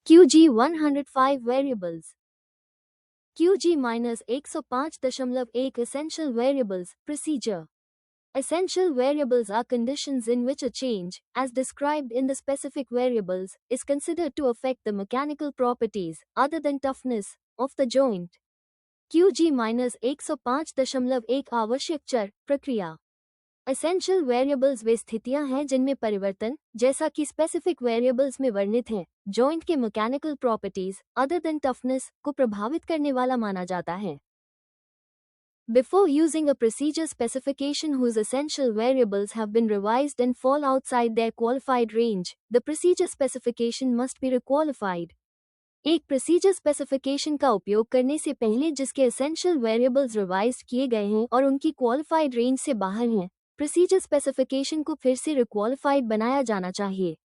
QG 105 variables. QG-105.1 essential variables. Procedure. Essential variables are conditions in which a change, as described in the specific variables, is considered to affect the mechanical properties, other than toughness, of the joint. QG-105.1 आवश्यक चर, प्रक्रिया. Essential variables वे स्थितियां हैं जिनमें परिवर्तन, जैसा कि specific variables में वर्णित है, जॉइंट के mechanical properties other than toughness को प्रभावित करने वाला माना जाता है. Before using a procedure specification whose essential variables have been revised and fall outside their qualified range, the procedure specification must be requalified. एक प्रोसीजर स्पेसिफिकेशन का उपयोग करने से पहले जिसके एसेंशियल वेरिएबल्स रिवाइज किए गए हैं और उनकी क्वालिफाइड रेंज से बाहर हैं, प्रोसीजर स्पेसिफिकेशन को फिर से रिक्वालिफाइड बनाया जाना चाहिए.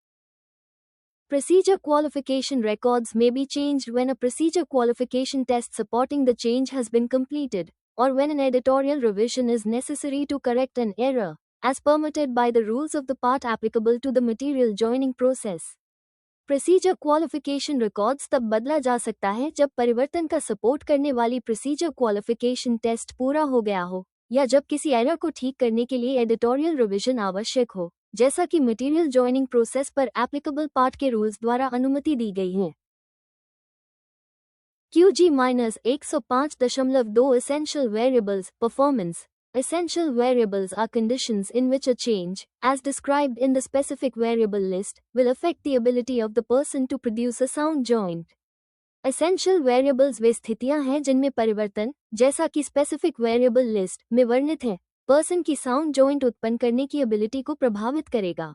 Procedure qualification records may be changed when a procedure qualification test supporting the change has been completed, or when an editorial revision is necessary to correct an error, as permitted by the rules of the part applicable to the material joining process. Procedure qualification records तब बदला जा सकता है जब परिवर्तन का support करने वाली प्रोसीजर क्वालिफिकेशन टेस्ट पूरा हो गया हो, या जब किसी एरर को ठीक करने के लिए एडिटोरियल रिवीजन आवश्यक हो, जैसा कि मटेरियल जॉइनिंग प्रोसेस पर एप्लीकेबल पार्ट के रूल्स द्वारा अनुमति दी गई है. QG-105.2 Essential Variables. Performance. Essential variables are conditions in which a change, as described in the specific variable list, will affect the ability of the person to produce a sound joint. Essential variables वे स्थितियां हैं जिनमें परिवर्तन, जैसा कि specific variable list में वर्णित है, person की साउंड जॉइंट उत्पन्न करने की एबिलिटी को प्रभावित करेगा.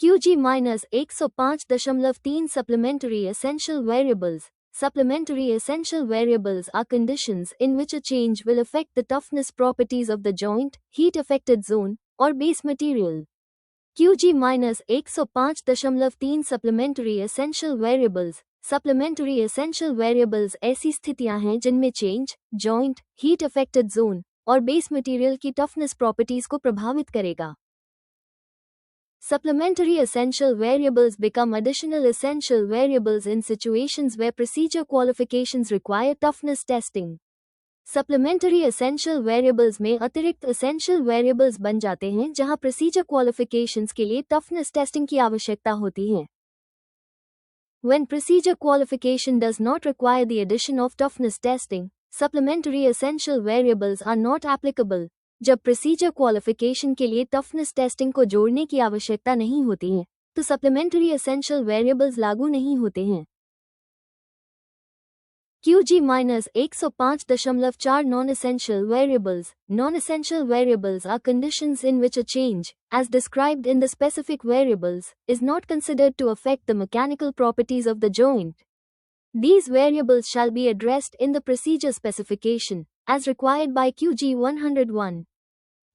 QG-105.3 Supplementary Essential Variables. Supplementary essential variables are conditions in which a change will affect the toughness properties of the joint, heat affected zone, or base material. QG-105.3 Supplementary essential variables. Supplementary essential variables ऐसी स्थितियां हैं जिनमें change, joint, heat affected zone, और base material की toughness properties को प्रभावित करेगा. Supplementary essential variables become additional essential variables in situations where procedure qualifications require toughness testing. Supplementary essential variables में अतिरिक्त essential variables बन जाते हैं जहां procedure qualifications के लिए toughness testing की आवश्यकता होती है. When procedure qualification does not require the addition of toughness testing, supplementary essential variables are not applicable. जब प्रोसीजर क्वालिफिकेशन के लिए टफनेस टेस्टिंग को जोड़ने की आवश्यकता नहीं होती है, तो सप्लीमेंट्री एसेंशियल वेरिएबल्स लागू नहीं होते हैं. QG-105.4 Non-essential variables. Non-essential variables are conditions in which a change, as described in the specific variables, is not considered to affect the mechanical properties of the joint. These variables shall be addressed in the procedure specification, as required by QG-101.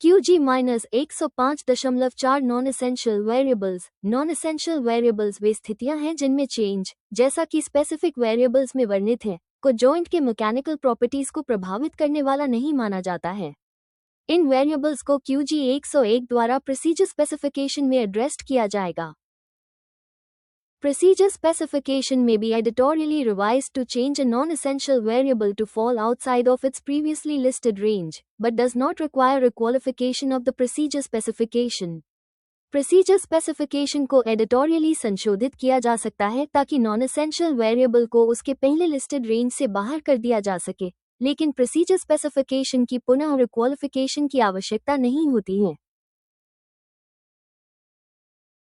QG-105.4 Non-essential variables. Non-essential variables वे स्थितियां हैं जिनमें change, जैसा कि specific variables में वर्णित है, को joint के mechanical properties को प्रभावित करने वाला नहीं माना जाता है. इन variables को QG-101 द्वारा procedure specification में addressed किया जाएगा. Procedure specification may be editorially revised to change a non-essential variable to fall outside of its previously listed range, but does not require a qualification of the procedure specification. Procedure specification को editorially संशोधित किया जा सकता है ताकि non-essential variable को उसके पहले listed range से बाहर कर दिया जा सके, लेकिन procedure specification की पुनः requalification की आवश्यकता नहीं होती है.